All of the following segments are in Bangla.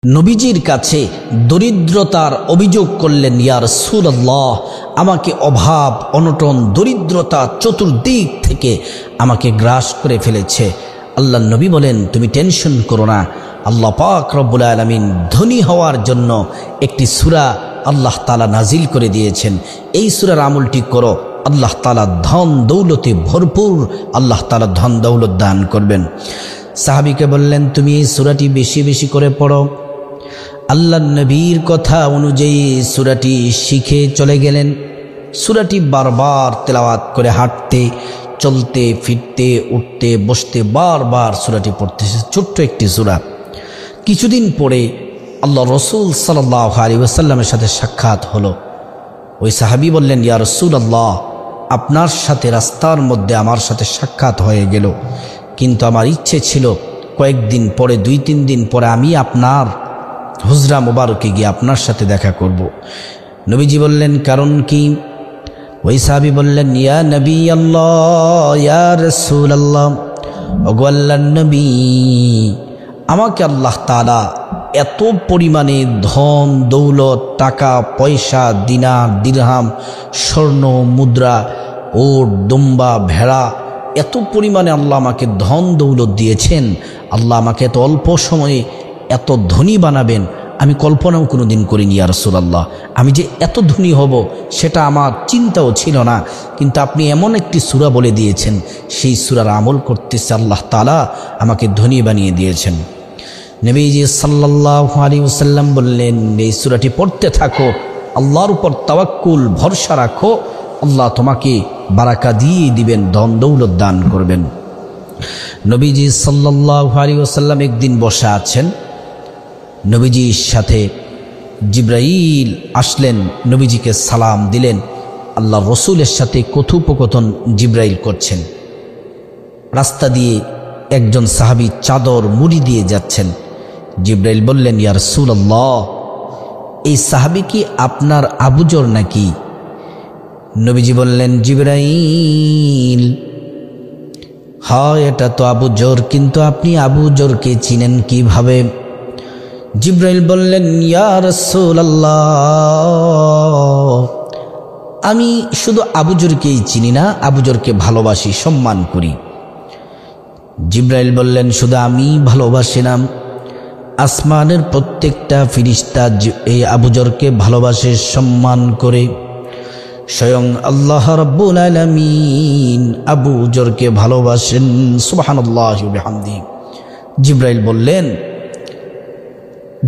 নবীজির কাছে দরিদ্রতার অভিযোগ করলেন, ইয়া রাসূলুল্লাহ, আমাকে অভাব অনটন দরিদ্রতা চতুর্দিক থেকে আমাকে গ্রাস করে ফেলেছে। আল্লাহর নবী বলেন, তুমি টেনশন করো না, আল্লাহ পাক রব্বুল আলামিন ধনী হওয়ার জন্য একটি সূরা আল্লাহ তাআলা নাজিল করে দিয়েছেন। এই সূরার আমলটি করো, আল্লাহ তাআলা ধন দৌলতে ভরপুর আল্লাহ তাআলা ধন দৌলত দান করবেন। সাহাবীকে বললেন, তুমি এই সূরাটি বেশি বেশি করে পড়ো। আল্লাহর নবীর কথা অনুযায়ী সূরাটি শিখে চলে গেলেন। সূরাটি বারবার তেলাওয়াত করে হাঁটতে চলতে ফিরতে উঠতে বসতে বারবার সূরাটি পড়তেছে। ছোট্ট একটি সূরা। কিছুদিন পরে আল্লাহ রসুল সাল্লাল্লাহু আলাইহি ওয়াসাল্লামের সাথে সাক্ষাৎ হলো। ওই সাহাবী বললেন, ইয়া রাসূলুল্লাহ, আপনার সাথে রাস্তার মধ্যে আমার সাথে সাক্ষাৎ হয়ে গেল, কিন্তু আমার ইচ্ছে ছিল কয়েকদিন পরে 2-3 দিন পরে আমি আপনার হুজরা মোবারকে গিয়ে আপনার সাথে দেখা করব। নবীজি বললেন, কারণ কি? ওই সাহাবী বললেন, ইয়া নবী আল্লাহ, ইয়া রাসূলুল্লাহ, ওগো আল্লাহর নবী, আমাকে আল্লাহ তাআলা এত পরিমাণে ধন দৌলত টাকা পয়সা দিনার দিরহাম স্বর্ণ মুদ্রা ওট দুম্বা ভেড়া এত পরিমাণে আল্লাহ আমাকে ধন দৌলত দিয়েছেন। আল্লাহ আমাকে এত অল্প সময়ে এত ধনী বানাবেন আমি কল্পনাও কোনো দিন করিনি ইয়া রাসূলুল্লাহ। আমি যে এত ধনী হব সেটা আমার চিন্তাও ছিল না, কিন্তু আপনি এমন একটি সূরা বলে দিয়েছেন, সেই সূরার আমল করতেছে আল্লাহ তাআলা আমাকে ধনী বানিয়ে দিয়েছেন। নবীজি সাল্লাল্লাহু আলাইহি ওয়াসাল্লাম বললেন, এই সূরাটি পড়তে থাকো, আল্লাহর উপর তাওয়াক্কুল ভরসা রাখো, আল্লাহ তোমাকে বারাকা দিয়ে দিবেন, ধন দৌলত দান করবেন। নবীজি সাল্লাল্লাহু আলাইহি ওয়াসাল্লাম একদিন বসে আছেন, নবীজির সাথে জিবরাইল আসলেন, নবীজিকে সালাম দিলেন। আল্লাহ রসুলের সাথে কথোপকথন জিবরাইল করছেন। রাস্তা দিয়ে একজন সাহাবী চাদর মুড়ি দিয়ে যাচ্ছেন। জিবরাইল বললেন, ইয়া রাসূলুল্লাহ, এই সাহাবী কি আপনার আবুজর নাকি? নবীজি বললেন, জিবরাইল, হয় এটা তো আবুজর, কিন্তু আপনি আবুজরকে চিনেন কিভাবে? জিবরাইল বললেন, ইয়া রাসূলুল্লাহ, আমি শুধু আবুজরকেই চিনি না, আবুজরকে ভালোবাসি, সম্মান করি। জিবরাইল বললেন, শুধু আমি ভালোবাসি না, আসমানের প্রত্যেকটা ফেরেশতা এই আবুজরকে ভালোবাসে, সম্মান করে। স্বয়ং আল্লাহ রাব্বুল আলামিন আবুজরকে ভালোবাসেন। সুবহানাল্লাহি ওয়া বিহামদিহি। জিবরাইল বললেন,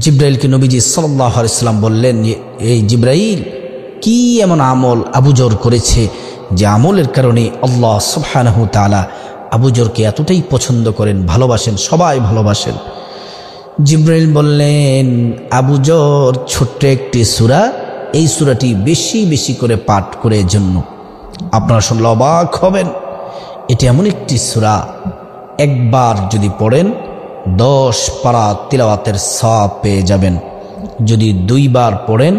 জিবরাইলকে নবীজি সাল্লাল্লাহু আলাইহি ওয়াসাল্লাম বললেন, এই জিবরাইল, কি এমন আমল আবুজর করেছে যে আমলের কারণে আল্লাহ সুবহানাহু ওয়া তাআলা আবুজরকে এতটাই পছন্দ করেন, ভালোবাসেন, সবাই ভালোবাসেন? জিবরাইল বললেন, আবুজর ছোট্ট একটি সূরা, এই সূরাটি বেশি বেশি করে পাঠ করে জন্য আপনারা শুনলে অবাক হবেন। এটি এমন একটি সূরা, একবার যদি পড়েন 10 পারা তিলাওয়াতের সওয়াব পেয়ে যাবেন। যদি 2 বার পড়েন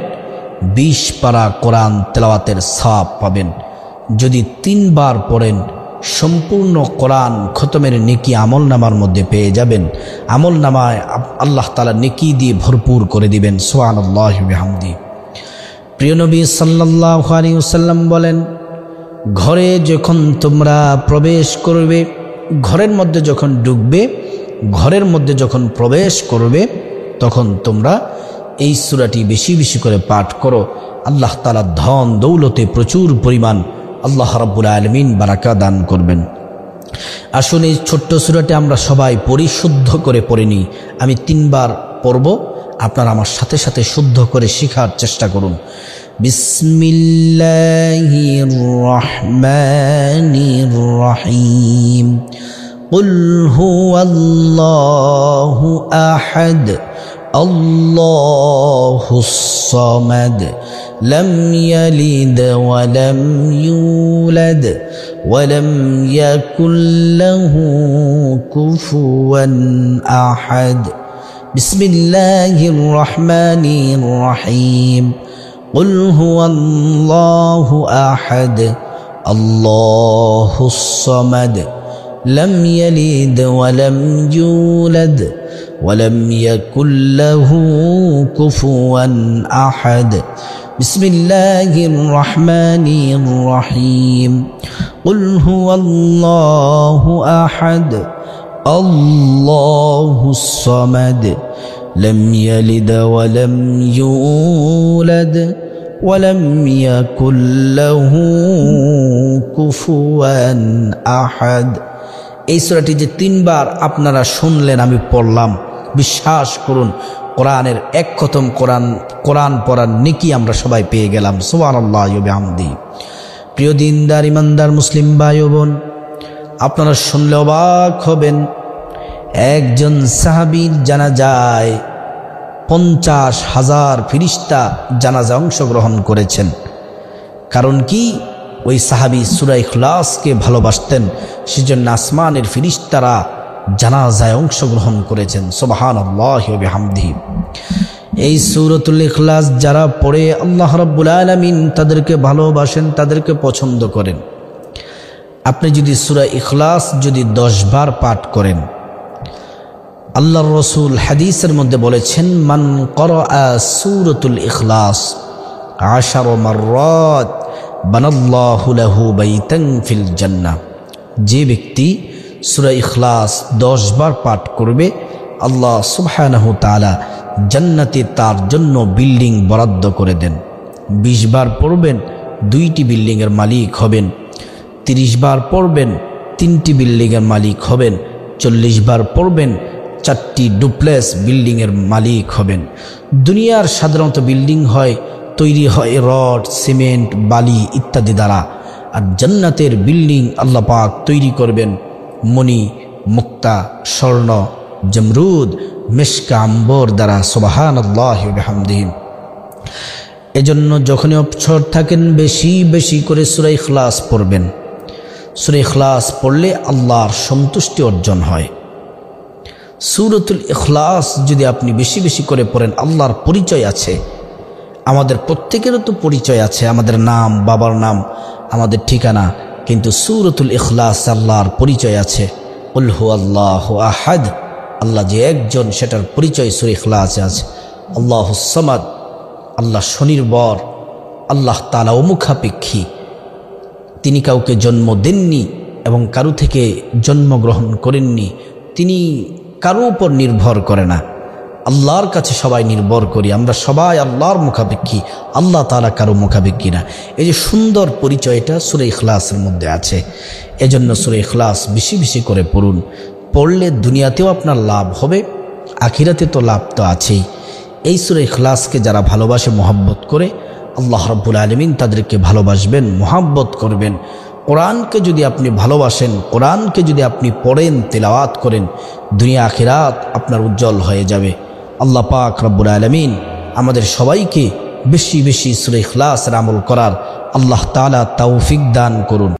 20 পারা কোরআন তেলাওয়াতের সওয়াব পাবেন। যদি 3 বার পড়েন সম্পূর্ণ কোরআন খতমের নেকি আমল নামার মধ্যে পেয়ে যাবেন। আমল নামায় আল্লাহ তাআলা নেকি দিয়ে ভরপুর করে দিবেন। সুবহানাল্লাহি ওয়া বিহামদিহি। প্রিয় নবী সাল্লাল্লাহু আলাইহি ওয়াসাল্লাম বলেন, ঘরে যখন তোমরা প্রবেশ করবে, ঘরের মধ্যে যখন ঢুকবে, ঘরের মধ্যে যখন প্রবেশ করবে, তখন তোমরা এই সূরাটি বেশি বেশি করে পাঠ করো। আল্লাহ তাআলা ধন দৌলতে প্রচুর পরিমাণ আল্লাহ রাব্বুল আলামিন বারাকা দান করবেন। আসুন এই ছোট্ট সূরাটি আমরা সবাই পরিশুদ্ধ করে পড়ে নিই। আমি 3 বার পড়ব, আপনারা আমার সাথে সাথে শুদ্ধ করে শেখার চেষ্টা করুন। বিসমিল্লাহির রহমানির রহিম। কুল হুয়াল্লাহু আহাদ, আল্লাহুস সামাদ, লাম ইয়ালিদ ওয়া লাম ইউলাদ ওয়া লাম ইয়াকুল লাহু কুফুয়ান আহাদ। বিসমিল্লাহির রহমানির রহিম। কুল হুয়াল্লাহু আহাদ, আল্লাহুস সামাদ, লাম ইয়ালিদ ওয়া লাম ইউলাদ ولم يكن له كفوا أحد بسم الله الرحمن الرحيم قل هو الله أحد الله الصمد لم يلد ولم يولد ولم يكن له كفوا أحد। এই সূরাটি যে তিনবার আপনারা শুনলেন, আমি পড়লাম, বিশ্বাস করুন কোরআনের এক খতম কোরআন পড়ার নেকি আমরা সবাই পেয়ে গেলাম। সুবহানাল্লাহি ওয়া বিহামদিহি। প্রিয় দিনদার ইমানদার মুসলিম ভাই ও বোন, আপনারা শুনলে অবাক হবেন, একজন সাহাবীর জানাজায় 50,000 ফেরেশতা জানাজা অংশগ্রহণ করেছেন। কারণ কি? ওই সাহাবী সূরা ইখলাসকে ভালোবাসতেন, সেজন্য আসমানের ফেরেশতারা জানাজায় অংশগ্রহণ করেছেন। সুবহানাল্লাহি ওয়া বিহামদিহি। এই সূরাতুল ইখলাস যারা পড়ে আল্লাহ রাব্বুল আলামিন তাদেরকে ভালোবাসেন, তাদেরকে পছন্দ করেন। আপনি যদি সূরা ইখলাস যদি 10 বার পাঠ করেন, আল্লাহর রাসূল হাদিসের মধ্যে বলেছেন, মান ক্বরাআ সূরাতুল ইখলাস 10 মাররাত বানাল্লাহু লাহু বাইতান ফিল জান্নাহ। যে ব্যক্তি সূরা ইখলাস 10 বার পাঠ করবে, আল্লাহ সুবহানাহু তাআলা জান্নাতে তার জন্য বিল্ডিং বরাদ্দ করে দেন। 20 বার পড়বেন, 2টি বিল্ডিংয়ের মালিক হবেন। 30 বার পড়বেন, 3টি বিল্ডিংয়ের মালিক হবেন। 40 বার পড়বেন, 4টি ডুপ্লেক্স বিল্ডিংয়ের মালিক হবেন। দুনিয়ার সাধারণত বিল্ডিং তৈরি হয় রড, সিমেন্ট, বালি ইত্যাদি দ্বারা, আর জান্নাতের বিল্ডিং আল্লাহ পাক তৈরি করবেন মণি, মুক্তা, স্বর্ণ, জমরুদ, মিশকা, আম্বর দ্বারা। সুবহানাল্লাহি ওয়া বিহামদিহি। এজন্য যখনই অবসর থাকেন বেশি বেশি করে সূরা ইখলাস পড়বেন। সূরা ইখলাস পড়লে আল্লাহর সন্তুষ্টি অর্জন হয়। সূরাতুল ইখলাস যদি আপনি বেশি বেশি করে পড়েন, আল্লাহর পরিচয় আছে। আমাদের প্রত্যেকেরও তো পরিচয় আছে, আমাদের নাম, বাবার নাম, আমাদের ঠিকানা, কিন্তু সূরাতুল ইখলাস আল্লাহর পরিচয় আছে। কুল হুয়াল্লাহু আহাদ, আল্লাহ যে একজন সেটার পরিচয় সূরা ইখলাসে আছে। আল্লাহুস সামাদ, আল্লাহ স্বনির্ভর, আল্লাহ তাআলা অমুখাপেক্ষী, তিনি কাউকে জন্ম দেননি এবং কারো থেকে জন্মগ্রহণ করেননি, তিনি কারো উপর নির্ভর করে না। আল্লাহর কাছে সবাই নির্ভর করি, আমরা সবাই আল্লাহর মুখাপেক্ষী, আল্লাহ তাআলা কারো মুখাপেক্ষী না। এই যে সুন্দর পরিচয়টা সূরা ইখলাসের মধ্যে আছে। এজন্য সূরা ইখলাস বেশি বেশি করে পড়ুন। পড়লে দুনিয়াতেও আপনার লাভ হবে, আখিরাতে তো লাভ তো আছেই। এই সূরা ইখলাসকে যারা ভালোবাসে, মহব্বত করে, আল্লাহ রাব্বুল আলামিন তাদেরকে ভালোবাসবেন, মহব্বত করবেন। কোরআনকে যদি আপনি ভালোবাসেন, কোরআনকে যদি আপনি পড়েন, তেলাওয়াত করেন, দুনিয়া আখিরাত আপনার উজ্জ্বল হয়ে যাবে। আল্লাহ পাক রব্বুল আলামিন আমাদের সবাইকে বেশি বেশি সূরা ইখলাসের আমল করার আল্লাহ তাআলা তৌফিক দান করুন।